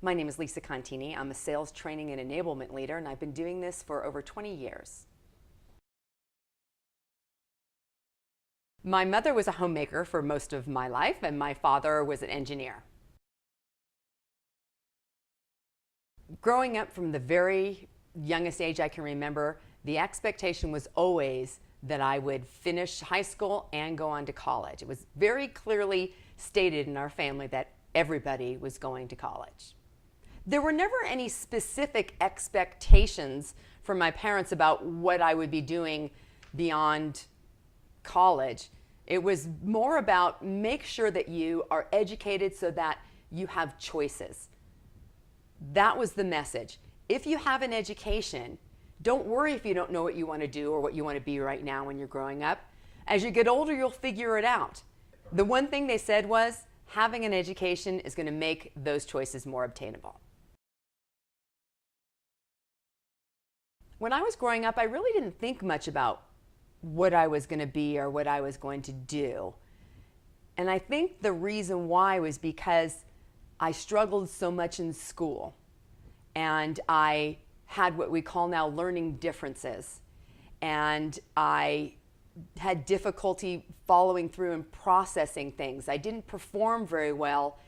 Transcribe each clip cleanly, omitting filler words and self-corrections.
My name is Lisa Contini. I'm a sales training and enablement leader, and I've been doing this for over 20 years. My mother was a homemaker for most of my life, and my father was an engineer. Growing up from the very youngest age I can remember, the expectation was always that I would finish high school and go on to college. It was very clearly stated in our family that everybody was going to college. There were never any specific expectations from my parents about what I would be doing beyond college. It was more about make sure that you are educated so that you have choices. That was the message. If you have an education, don't worry if you don't know what you want to do or what you want to be right now when you're growing up. As you get older, you'll figure it out. The one thing they said was having an education is going to make those choices more obtainable. When I was growing up, I really didn't think much about what I was going to be or what I was going to do. And I think the reason why was because I struggled so much in school, and I had what we call now learning differences, and I had difficulty following through and processing things. I didn't perform very well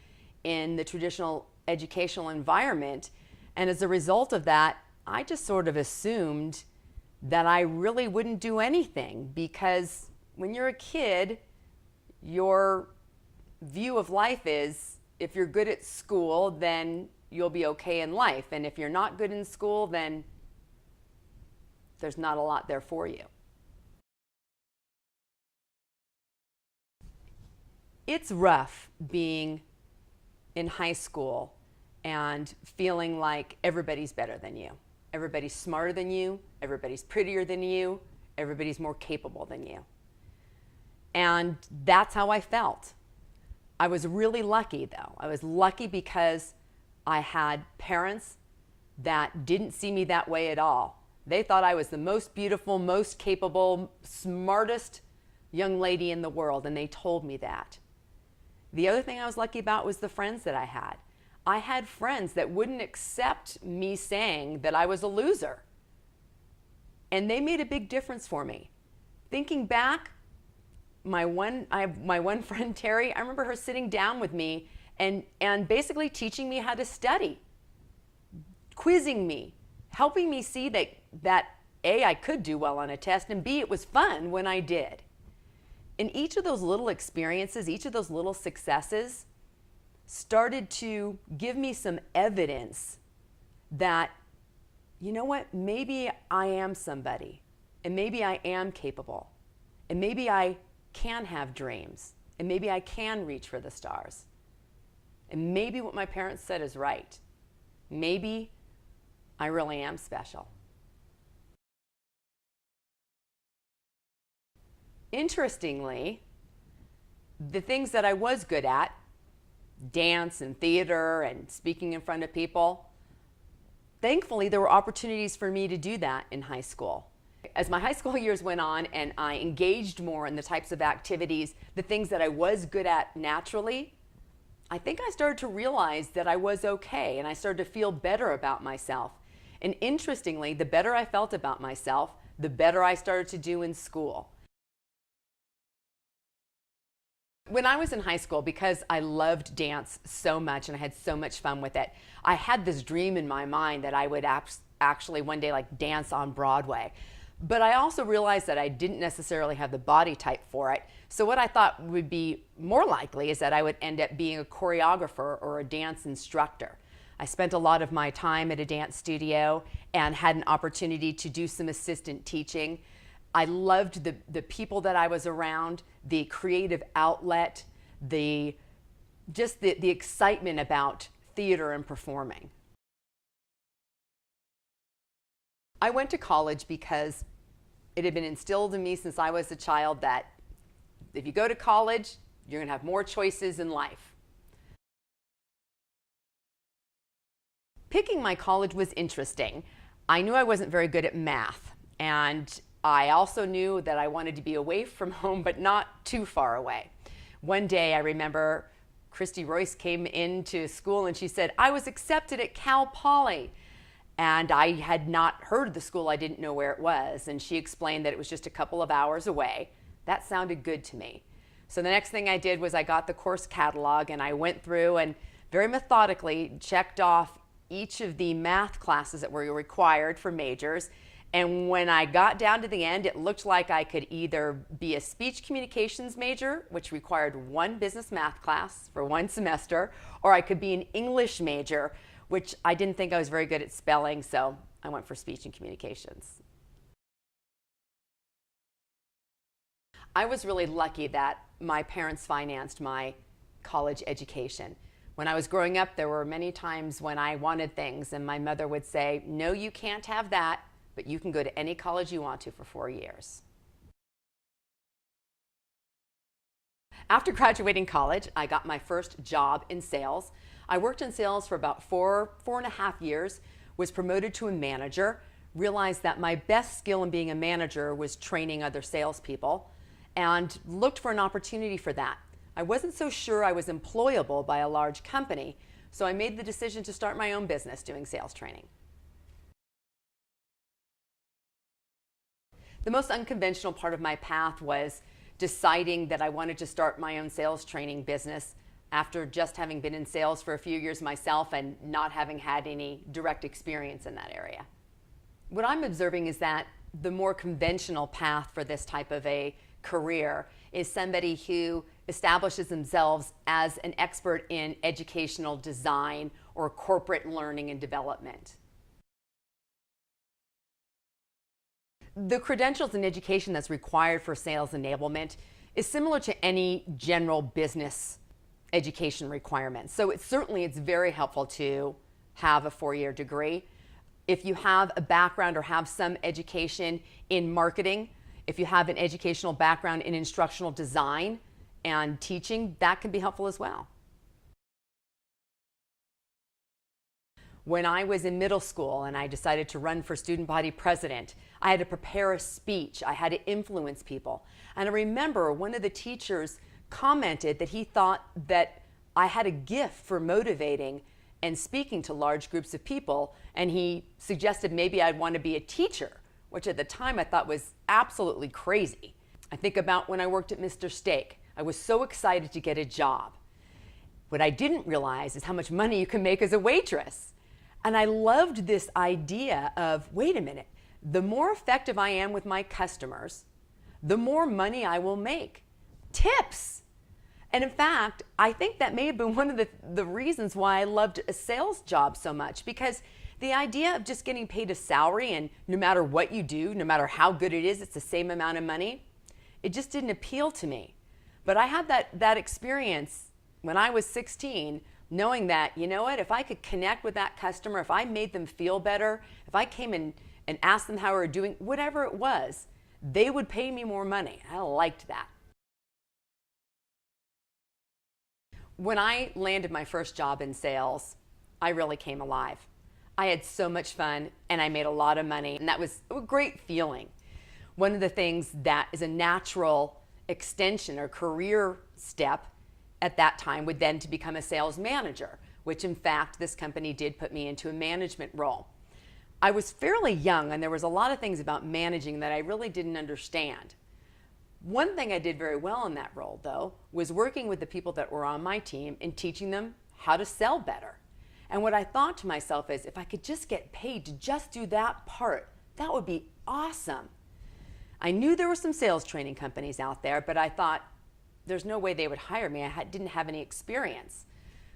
in the traditional educational environment, and as a result of that, I just sort of assumed that I really wouldn't do anything, because when you're a kid, your view of life is if you're good at school, then you'll be okay in life. And if you're not good in school, then there's not a lot there for you. It's rough being in high school and feeling like everybody's better than you. Everybody's smarter than you, everybody's prettier than you, everybody's more capable than you. And that's how I felt. I was really lucky though. I was lucky because I had parents that didn't see me that way at all. They thought I was the most beautiful, most capable, smartest young lady in the world, and they told me that. The other thing I was lucky about was the friends that I had. I had friends that wouldn't accept me saying that I was a loser. And they made a big difference for me. Thinking back, my one friend, Terry, I remember her sitting down with me and basically teaching me how to study, quizzing me, helping me see that A, I could do well on a test, and B, it was fun when I did. And each of those little experiences, each of those little successes started to give me some evidence that, you know what, maybe I am somebody, and maybe I am capable, and maybe I can have dreams, and maybe I can reach for the stars. And maybe what my parents said is right. Maybe I really am special. Interestingly, the things that I was good at, dance and theater and speaking in front of people, thankfully there were opportunities for me to do that in high school. As my high school years went on and I engaged more in the types of activities, the things that I was good at naturally, I think I started to realize that I was okay, and I started to feel better about myself. And interestingly, the better I felt about myself, the better I started to do in school. When I was in high school, because I loved dance so much and I had so much fun with it, I had this dream in my mind that I would actually one day like dance on Broadway. But I also realized that I didn't necessarily have the body type for it. So what I thought would be more likely is that I would end up being a choreographer or a dance instructor. I spent a lot of my time at a dance studio and had an opportunity to do some assistant teaching. I loved the people that I was around, the creative outlet, the excitement about theater and performing. I went to college because it had been instilled in me since I was a child that if you go to college, you're going to have more choices in life. Picking my college was interesting. I knew I wasn't very good at math, and I also knew that I wanted to be away from home, but not too far away. One day I remember Christy Royce came into school and she said, I was accepted at Cal Poly. And I had not heard of the school. I didn't know where it was. And she explained that it was just a couple of hours away. That sounded good to me. So the next thing I did was I got the course catalog and I went through and very methodically checked off each of the math classes that were required for majors. And when I got down to the end, it looked like I could either be a speech communications major, which required one business math class for one semester, or I could be an English major, which I didn't think I was very good at spelling, so I went for speech and communications. I was really lucky that my parents financed my college education. When I was growing up, there were many times when I wanted things and my mother would say, no, you can't have that, but you can go to any college you want to for 4 years. After graduating college, I got my first job in sales. I worked in sales for about four and a half years, was promoted to a manager, realized that my best skill in being a manager was training other salespeople, and looked for an opportunity for that. I wasn't so sure I was employable by a large company, so I made the decision to start my own business doing sales training. The most unconventional part of my path was deciding that I wanted to start my own sales training business after just having been in sales for a few years myself and not having had any direct experience in that area. What I'm observing is that the more conventional path for this type of a career is somebody who establishes themselves as an expert in educational design or corporate learning and development. The credentials and education that's required for sales enablement is similar to any general business education requirements. So it's very helpful to have a 4-year degree. If you have a background or have some education in marketing, if you have an educational background in instructional design and teaching, that can be helpful as well. When I was in middle school and I decided to run for student body president, I had to prepare a speech. I had to influence people. And I remember one of the teachers commented that he thought that I had a gift for motivating and speaking to large groups of people, and he suggested maybe I'd want to be a teacher, which at the time I thought was absolutely crazy. I think about when I worked at Mr. Steak. I was so excited to get a job. What I didn't realize is how much money you can make as a waitress. And I loved this idea of, wait a minute, the more effective I am with my customers, the more money I will make. Tips! And in fact, I think that may have been one of the reasons why I loved a sales job so much, because the idea of just getting paid a salary and no matter what you do, no matter how good it is, it's the same amount of money, it just didn't appeal to me. But I had that experience when I was 16, knowing that, you know what, if I could connect with that customer, if I made them feel better, if I came in and asked them how they were doing, whatever it was, they would pay me more money. I liked that. When I landed my first job in sales, I really came alive. I had so much fun and I made a lot of money, and that was a great feeling. One of the things that is a natural extension or career step at that time would then to become a sales manager, which in fact this company did put me into a management role. I was fairly young and there was a lot of things about managing that I really didn't understand. One thing I did very well in that role, though, was working with the people that were on my team and teaching them how to sell better. And what I thought to myself is, if I could just get paid to just do that part, that would be awesome. I knew there were some sales training companies out there, but I thought, there's no way they would hire me. I didn't have any experience.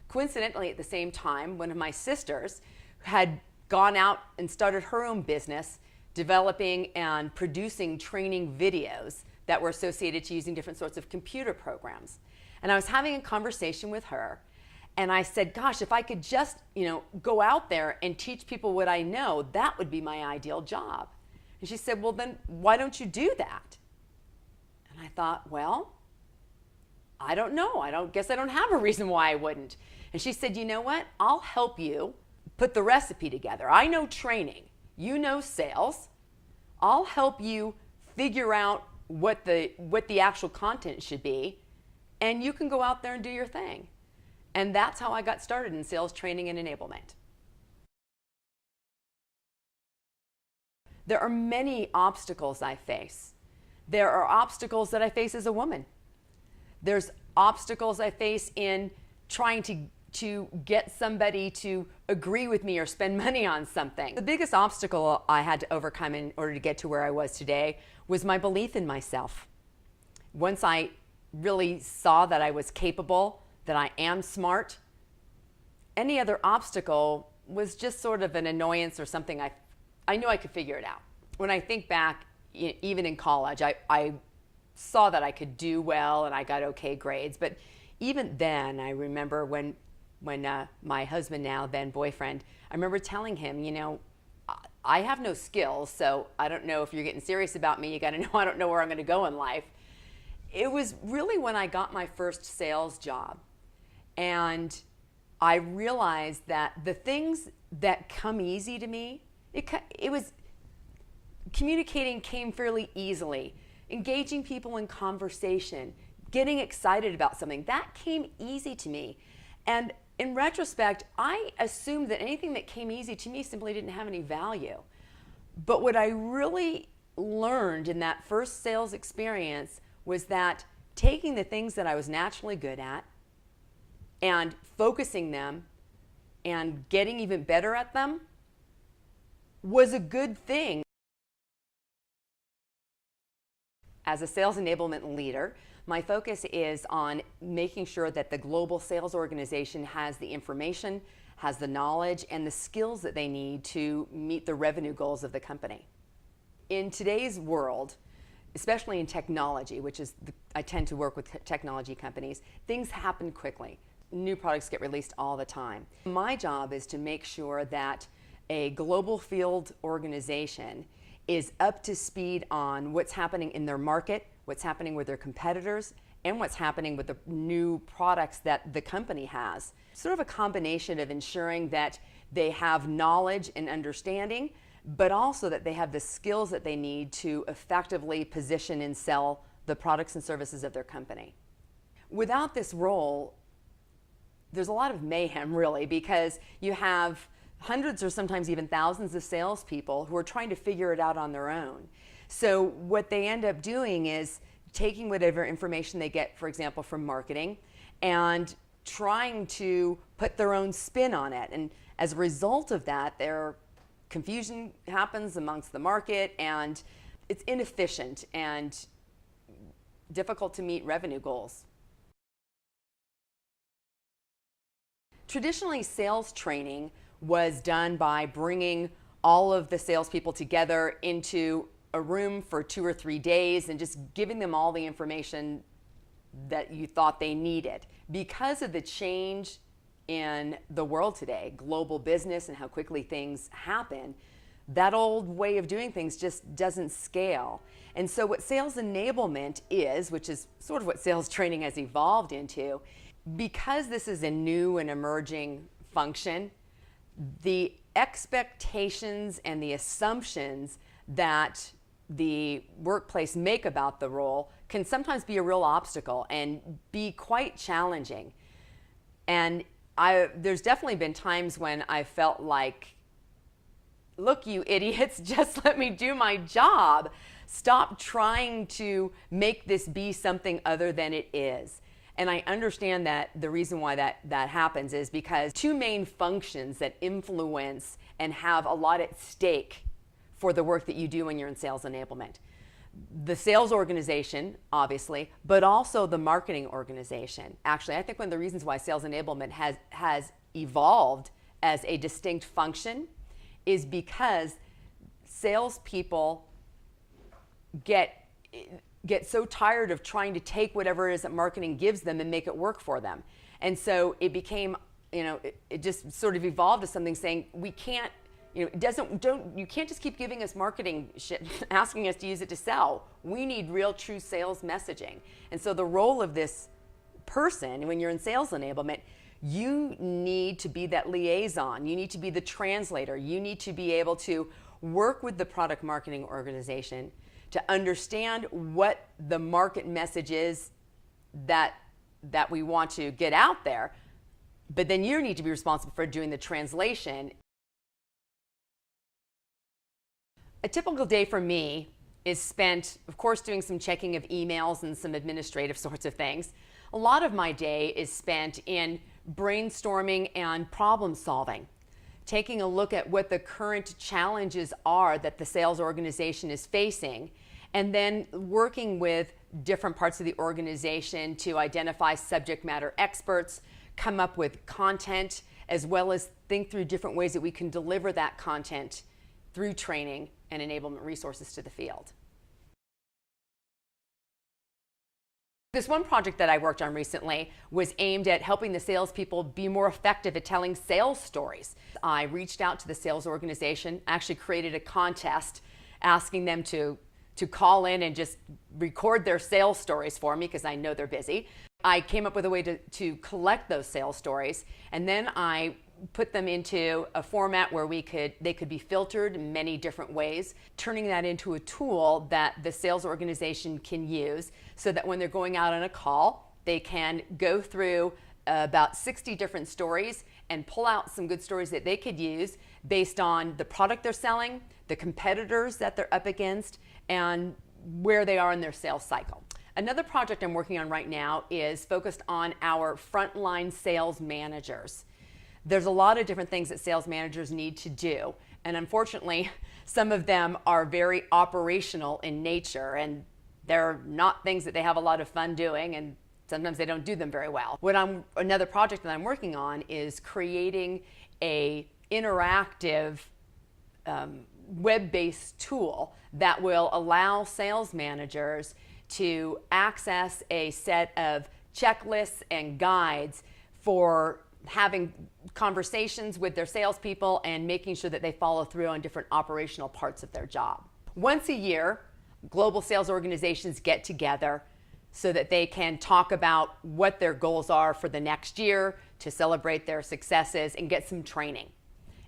Coincidentally, at the same time, one of my sisters had gone out and started her own business, developing and producing training videos that were associated to using different sorts of computer programs. And I was having a conversation with her, and I said, gosh, if I could just, go out there and teach people what I know, that would be my ideal job. And she said, well, then why don't you do that? And I thought, well, I don't know. I guess I don't have a reason why I wouldn't. And she said, you know what? I'll help you put the recipe together. I know training. You know sales. I'll help you figure out what the actual content should be, and you can go out there and do your thing. And that's how I got started in sales training and enablement. There are many obstacles I face. There are obstacles that I face as a woman. There's obstacles I face in trying to get somebody to agree with me or spend money on something. The biggest obstacle I had to overcome in order to get to where I was today was my belief in myself. Once I really saw that I was capable, that I am smart, any other obstacle was just sort of an annoyance or something I knew I could figure it out. When I think back, even in college, I saw that I could do well and I got okay grades. But even then, I remember when my husband, now then boyfriend, I remember telling him, you know, I have no skills, so I don't know if you're getting serious about me. You got to know I don't know where I'm going to go in life. It was really when I got my first sales job, and I realized that the things that come easy to me, it was communicating came fairly easily. Engaging people in conversation, getting excited about something, that came easy to me. And in retrospect, I assumed that anything that came easy to me simply didn't have any value. But what I really learned in that first sales experience was that taking the things that I was naturally good at and focusing them and getting even better at them was a good thing. As a sales enablement leader, my focus is on making sure that the global sales organization has the information, has the knowledge, and the skills that they need to meet the revenue goals of the company. In today's world, especially in technology, I tend to work with technology companies, things happen quickly. New products get released all the time. My job is to make sure that a global field organization is up to speed on what's happening in their market, what's happening with their competitors, and what's happening with the new products that the company has. Sort of a combination of ensuring that they have knowledge and understanding, but also that they have the skills that they need to effectively position and sell the products and services of their company. Without this role, there's a lot of mayhem, really, because you have hundreds or sometimes even thousands of salespeople who are trying to figure it out on their own. So what they end up doing is taking whatever information they get, for example, from marketing, and trying to put their own spin on it. And as a result of that, their confusion happens amongst the market, and it's inefficient and difficult to meet revenue goals. Traditionally, sales training was done by bringing all of the salespeople together into a room for 2 or 3 days and just giving them all the information that you thought they needed. Because of the change in the world today, global business and how quickly things happen, that old way of doing things just doesn't scale. And so what sales enablement is, which is sort of what sales training has evolved into, because this is a new and emerging function, the expectations and the assumptions that the workplace make about the role can sometimes be a real obstacle and be quite challenging. And there's definitely been times when I felt like, look, you idiots, just let me do my job. Stop trying to make this be something other than it is. And I understand that the reason why that happens is because two main functions that influence and have a lot at stake for the work that you do when you're in sales enablement. The sales organization, obviously, but also the marketing organization. Actually, I think one of the reasons why sales enablement has evolved as a distinct function is because salespeople get so tired of trying to take whatever it is that marketing gives them and make it work for them. And so it became, it just sort of evolved to something saying, we can't, you can't just keep giving us marketing shit, asking us to use it to sell. We need real, true sales messaging. And so the role of this person, when you're in sales enablement, you need to be that liaison. You need to be the translator. You need to be able to work with the product marketing organization to understand what the market message is that we want to get out there, but then you need to be responsible for doing the translation. A typical day for me is spent, of course, doing some checking of emails and some administrative sorts of things. A lot of my day is spent in brainstorming and problem solving, taking a look at what the current challenges are that the sales organization is facing, and then working with different parts of the organization to identify subject matter experts, come up with content, as well as think through different ways that we can deliver that content through training and enablement resources to the field. This one project that I worked on recently was aimed at helping the salespeople be more effective at telling sales stories. I reached out to the sales organization, actually created a contest asking them to call in and just record their sales stories for me because I know they're busy. I came up with a way to collect those sales stories, and then I put them into a format where they could be filtered in many different ways, turning that into a tool that the sales organization can use so that when they're going out on a call, they can go through about 60 different stories and pull out some good stories that they could use based on the product they're selling, the competitors that they're up against, and where they are in their sales cycle. Another project I'm working on right now is focused on our frontline sales managers. There's a lot of different things that sales managers need to do, and unfortunately, some of them are very operational in nature, and they're not things that they have a lot of fun doing, and sometimes they don't do them very well. Another project that I'm working on is creating a interactive web-based tool that will allow sales managers to access a set of checklists and guides for having conversations with their salespeople and making sure that they follow through on different operational parts of their job. Once a year, global sales organizations get together so that they can talk about what their goals are for the next year, to celebrate their successes and get some training.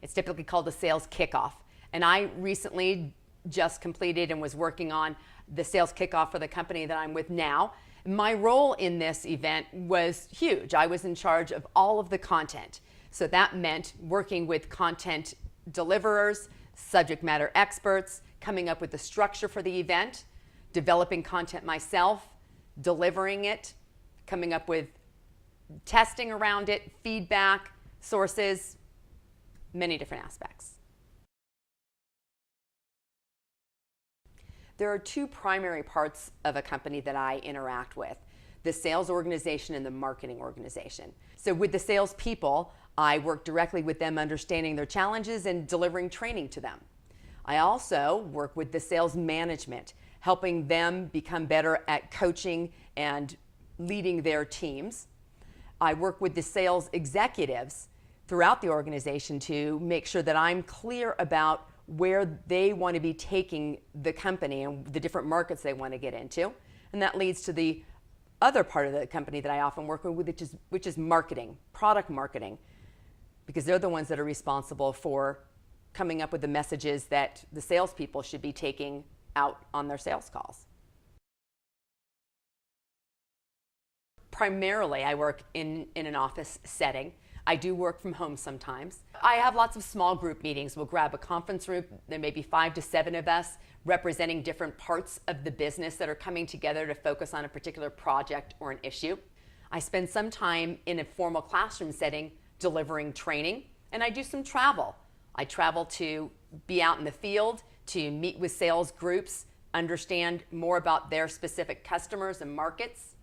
It's typically called a sales kickoff. And I recently just completed and was working on the sales kickoff for the company that I'm with now. My role in this event was huge. I was in charge of all of the content. So that meant working with content deliverers, subject matter experts, coming up with the structure for the event, developing content myself, delivering it, coming up with testing around it, feedback, sources, many different aspects. There are two primary parts of a company that I interact with: the sales organization and the marketing organization. So with the salespeople, I work directly with them, understanding their challenges and delivering training to them. I also work with the sales management, helping them become better at coaching and leading their teams. I work with the sales executives throughout the organization to make sure that I'm clear about where they want to be taking the company and the different markets they want to get into. And that leads to the other part of the company that I often work with, which is marketing, product marketing, because they're the ones that are responsible for coming up with the messages that the salespeople should be taking out on their sales calls. Primarily, I work in an office setting. I do work from home sometimes. I have lots of small group meetings. We'll grab a conference room. There may be 5 to 7 of us representing different parts of the business that are coming together to focus on a particular project or an issue. I spend some time in a formal classroom setting delivering training, and I do some travel. I travel to be out in the field, to meet with sales groups, understand more about their specific customers and markets.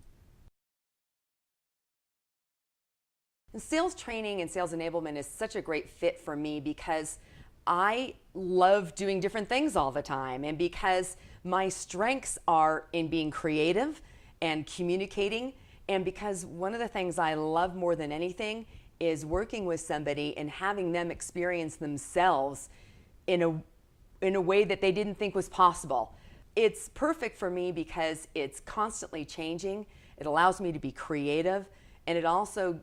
And sales training and sales enablement is such a great fit for me because I love doing different things all the time, and because my strengths are in being creative and communicating, and because one of the things I love more than anything is working with somebody and having them experience themselves in a way that they didn't think was possible. It's perfect for me because it's constantly changing. It allows me to be creative, and it also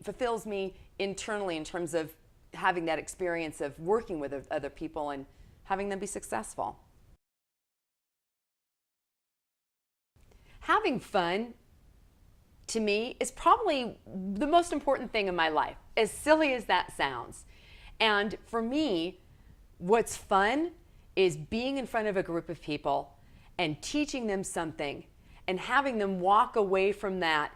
fulfills me internally in terms of having that experience of working with other people and having them be successful. Having fun to me, is probably the most important thing in my life, as silly as that sounds. And for me, what's fun is being in front of a group of people and teaching them something and having them walk away from that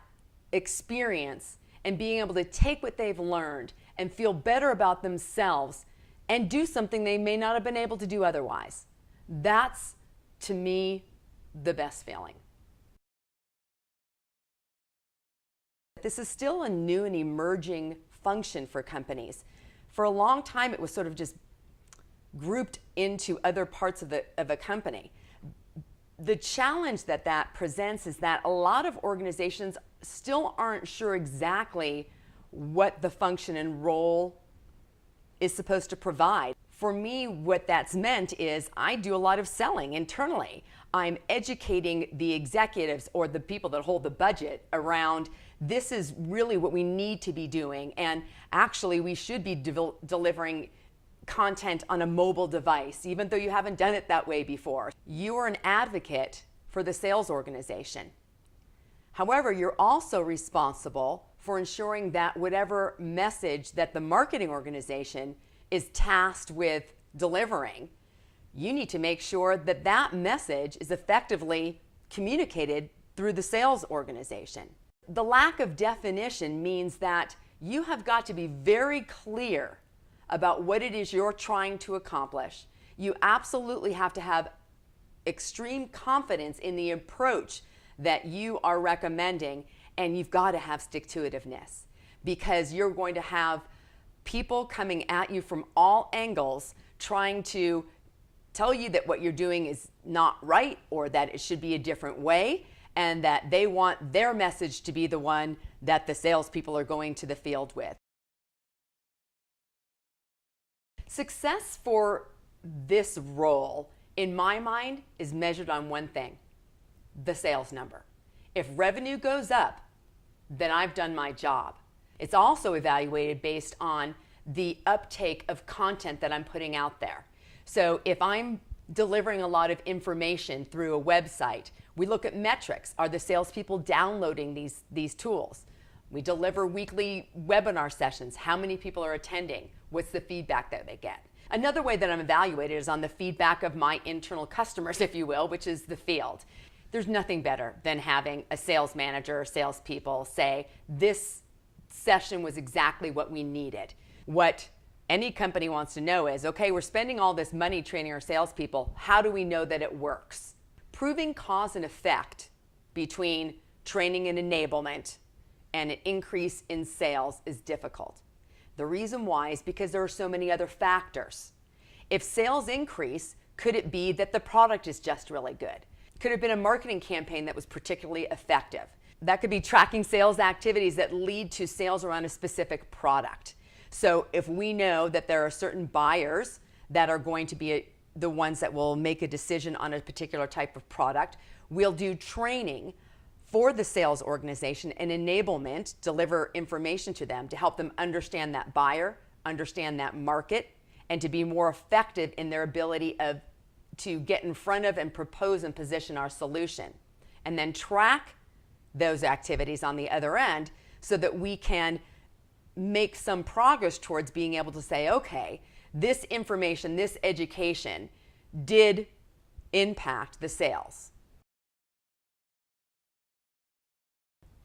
experience and being able to take what they've learned and feel better about themselves and do something they may not have been able to do otherwise. That's, to me, the best feeling. This is still a new and emerging function for companies. For a long time, it was sort of just grouped into other parts of a company. The challenge that presents is that a lot of organizations still aren't sure exactly what the function and role is supposed to provide. For me, what that's meant is I do a lot of selling internally. I'm educating the executives or the people that hold the budget around this is really what we need to be doing, and actually we should be delivering content on a mobile device, even though you haven't done it that way before. You are an advocate for the sales organization. However, you're also responsible for ensuring that whatever message that the marketing organization is tasked with delivering, you need to make sure that that message is effectively communicated through the sales organization. The lack of definition means that you have got to be very clear about what it is you're trying to accomplish. You absolutely have to have extreme confidence in the approach that you are recommending, and you've got to have stick-to-itiveness, because you're going to have people coming at you from all angles trying to tell you that what you're doing is not right or that it should be a different way, and that they want their message to be the one that the salespeople are going to the field with. Success for this role, in my mind, is measured on one thing: the sales number. If revenue goes up, then I've done my job. It's also evaluated based on the uptake of content that I'm putting out there. So if I'm delivering a lot of information through a website, we look at metrics. Are the salespeople downloading these tools? We deliver weekly webinar sessions. How many people are attending? What's the feedback that they get? Another way that I'm evaluated is on the feedback of my internal customers, if you will, which is the field. There's nothing better than having a sales manager or salespeople say, this session was exactly what we needed. What any company wants to know is, okay, we're spending all this money training our salespeople. How do we know that it works? Proving cause and effect between training and enablement and an increase in sales is difficult. The reason why is because there are so many other factors. If sales increase, could it be that the product is just really good? Could have been a marketing campaign that was particularly effective. That could be tracking sales activities that lead to sales around a specific product. So if we know that there are certain buyers that are going to be the ones that will make a decision on a particular type of product, we'll do training for the sales organization and enablement, deliver information to them to help them understand that buyer, understand that market, and to be more effective in their ability to get in front of and propose and position our solution. And then track those activities on the other end so that we can make some progress towards being able to say, okay, this information, this education did impact the sales.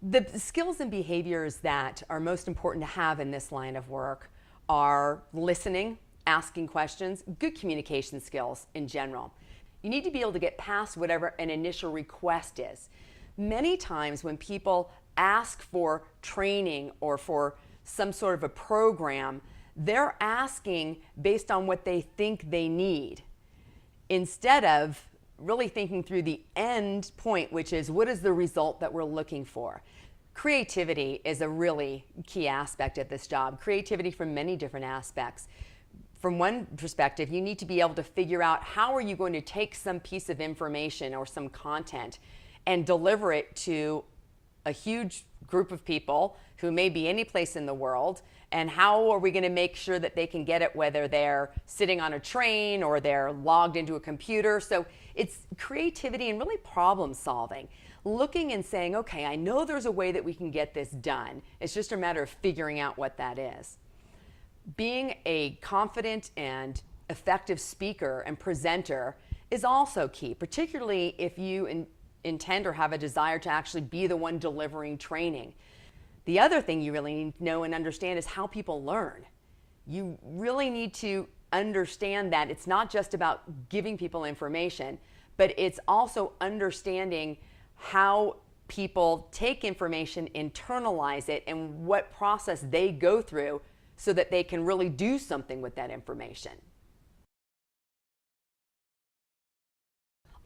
The skills and behaviors that are most important to have in this line of work are listening, asking questions, good communication skills in general. You need to be able to get past whatever an initial request is. Many times when people ask for training or for some sort of a program, they're asking based on what they think they need, instead of really thinking through the end point, which is what is the result that we're looking for. Creativity is a really key aspect of this job. Creativity from many different aspects. From one perspective, you need to be able to figure out how are you going to take some piece of information or some content and deliver it to a huge group of people who may be any place in the world, and how are we going to make sure that they can get it whether they're sitting on a train or they're logged into a computer. So it's creativity and really problem solving. looking and saying, okay, I know there's a way that we can get this done. It's just a matter of figuring out what that is. Being a confident and effective speaker and presenter is also key, particularly if you intend or have a desire to actually be the one delivering training. The other thing you really need to know and understand is how people learn. You really need to understand that it's not just about giving people information, but it's also understanding how people take information, internalize it, and what process they go through so that they can really do something with that information.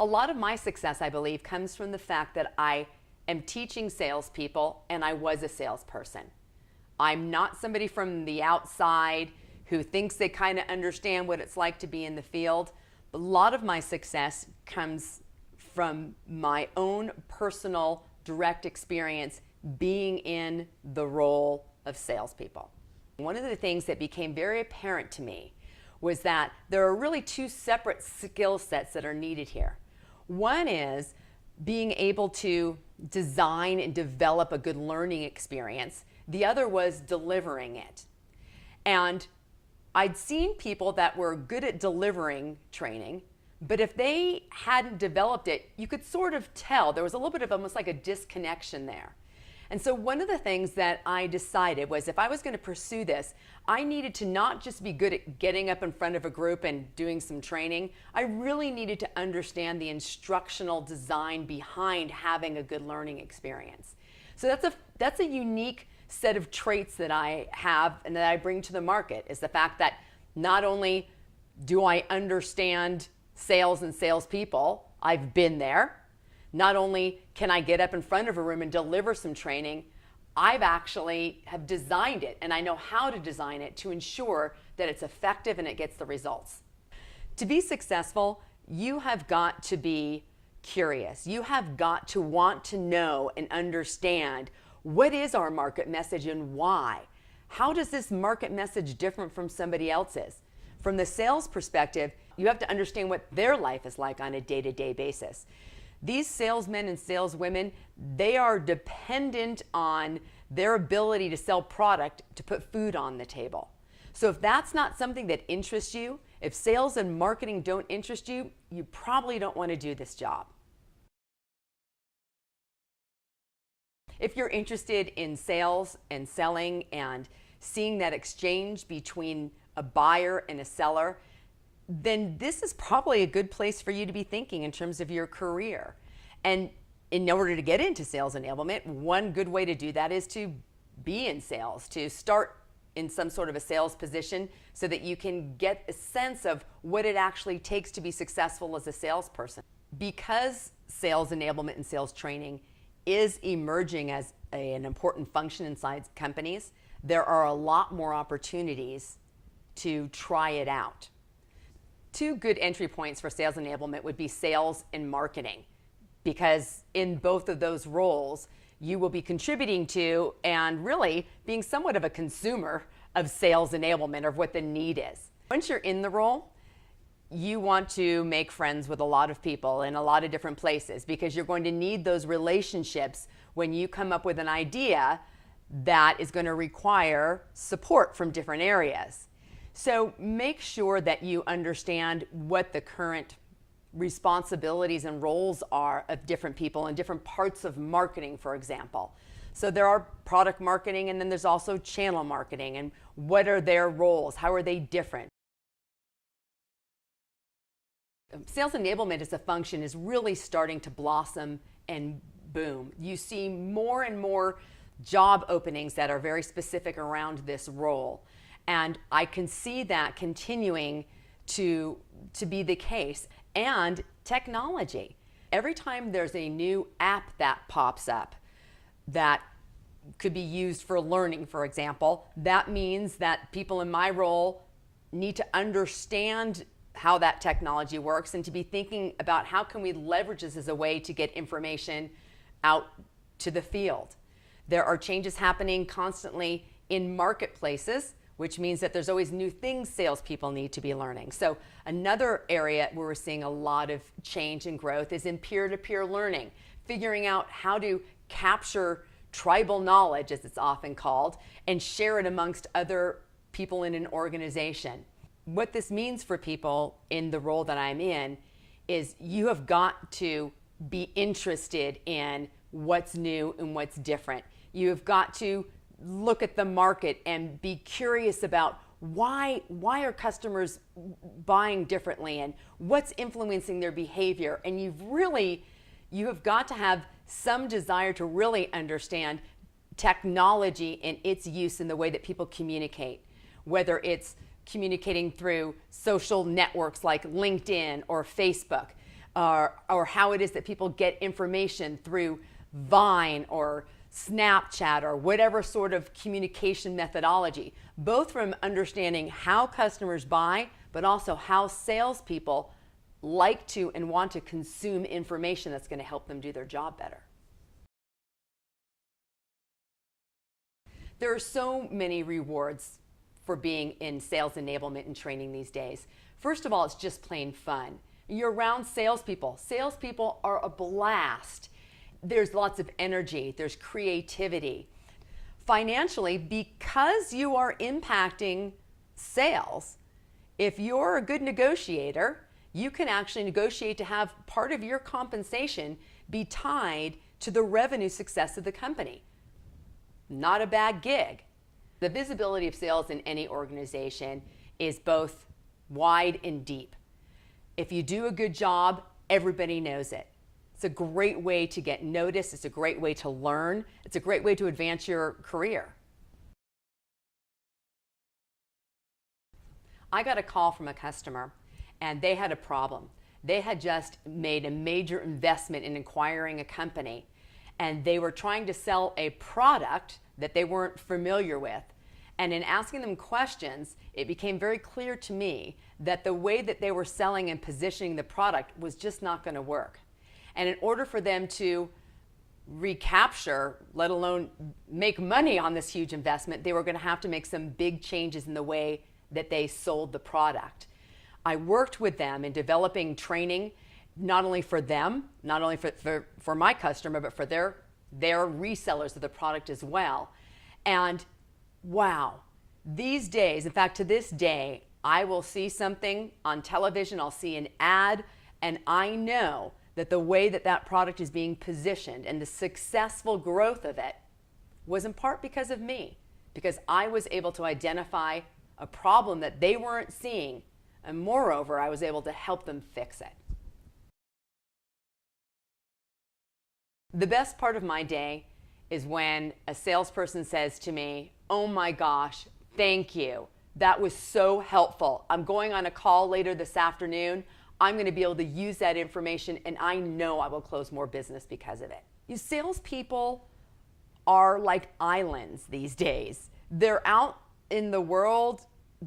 A lot of my success, I believe, comes from the fact that I am teaching salespeople and I was a salesperson. I'm not somebody from the outside who thinks they kind of understand what it's like to be in the field. A lot of my success comes from my own personal direct experience being in the role of salespeople. One of the things that became very apparent to me was that there are really two separate skill sets that are needed here. One is being able to design and develop a good learning experience. The other was delivering it. And I'd seen people that were good at delivering training, but if they hadn't developed it, you could sort of tell. There was a little bit of almost like a disconnection there. And so one of the things that I decided was if I was going to pursue this, I needed to not just be good at getting up in front of a group and doing some training. I really needed to understand the instructional design behind having a good learning experience. So that's a unique set of traits that I have and that I bring to the market, is the fact that not only do I understand sales and salespeople, I've been there. Not only can I get up in front of a room and deliver some training, I've actually have designed it and I know how to design it to ensure that it's effective and it gets the results. To be successful, you have got to be curious. You have got to want to know and understand what is our market message and why. How does this market message differ from somebody else's? From the sales perspective, you have to understand what their life is like on a day-to-day basis. These salesmen and saleswomen, they are dependent on their ability to sell product to put food on the table. So if that's not something that interests you, if sales and marketing don't interest you, you probably don't want to do this job. If you're interested in sales and selling and seeing that exchange between a buyer and a seller, then this is probably a good place for you to be thinking in terms of your career. And in order to get into sales enablement, one good way to do that is to be in sales, to start in some sort of a sales position so that you can get a sense of what it actually takes to be successful as a salesperson. Because sales enablement and sales training is emerging as an important function inside companies, there are a lot more opportunities to try it out. Two good entry points for sales enablement would be sales and marketing, because in both of those roles, you will be contributing to and really being somewhat of a consumer of sales enablement, of what the need is. Once you're in the role, you want to make friends with a lot of people in a lot of different places, because you're going to need those relationships when you come up with an idea that is going to require support from different areas. So make sure that you understand what the current responsibilities and roles are of different people in different parts of marketing, for example. So there are product marketing, and then there's also channel marketing, and what are their roles? How are they different? Sales enablement as a function is really starting to blossom and boom. You see more and more job openings that are very specific around this role. And I can see that continuing to be the case. And technology. Every time there's a new app that pops up that could be used for learning, for example, that means that people in my role need to understand how that technology works and to be thinking about how can we leverage this as a way to get information out to the field. There are changes happening constantly in marketplaces, which means that there's always new things salespeople need to be learning. So another area where we're seeing a lot of change and growth is in peer-to-peer learning. figuring out how to capture tribal knowledge, as it's often called, and share it amongst other people in an organization. What this means for people in the role that I'm in is you have got to be interested in what's new and what's different. You have got to look at the market and be curious about why are customers buying differently and what's influencing their behavior. And you have got to have some desire to really understand technology and its use in the way that people communicate, whether it's communicating through social networks like LinkedIn or Facebook, or how it is that people get information through Vine or Snapchat or whatever sort of communication methodology, both from understanding how customers buy, but also how salespeople like to and want to consume information that's going to help them do their job better. There are so many rewards for being in sales enablement and training these days. First of all, it's just plain fun. You're around salespeople. Salespeople are a blast. There's lots of energy, there's creativity. Financially, because you are impacting sales, if you're a good negotiator, you can actually negotiate to have part of your compensation be tied to the revenue success of the company. Not a bad gig. The visibility of sales in any organization is both wide and deep. If you do a good job, everybody knows it. It's a great way to get noticed. It's a great way to learn. It's a great way to advance your career. I got a call from a customer and they had a problem. They had just made a major investment in acquiring a company and they were trying to sell a product that they weren't familiar with. And in asking them questions, it became very clear to me that the way that they were selling and positioning the product was just not going to work. And in order for them to recapture, let alone make money on this huge investment, they were going to have to make some big changes in the way that they sold the product. I worked with them in developing training, not only for them, not only for my customer, but for their resellers of the product as well. And wow, these days, in fact, to this day, I will see something on television, I'll see an ad, and I know that the way that that product is being positioned and the successful growth of it was in part because of me, because I was able to identify a problem that they weren't seeing, and moreover, I was able to help them fix it. The best part of my day is when a salesperson says to me, "Oh my gosh, thank you. That was so helpful. I'm going on a call later this afternoon. I'm going to be able to use that information and I know I will close more business because of it." You salespeople are like islands these days. They're out in the world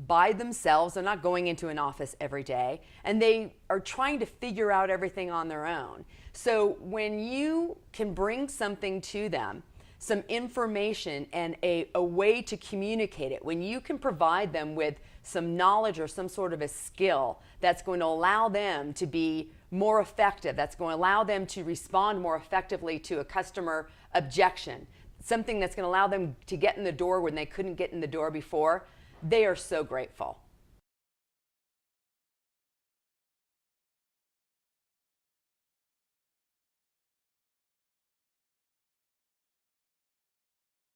by themselves. They're not going into an office every day and they are trying to figure out everything on their own. So when you can bring something to them, some information and a way to communicate it, when you can provide them with some knowledge or some sort of a skill that's going to allow them to be more effective, that's going to allow them to respond more effectively to a customer objection, something that's going to allow them to get in the door when they couldn't get in the door before, they are so grateful.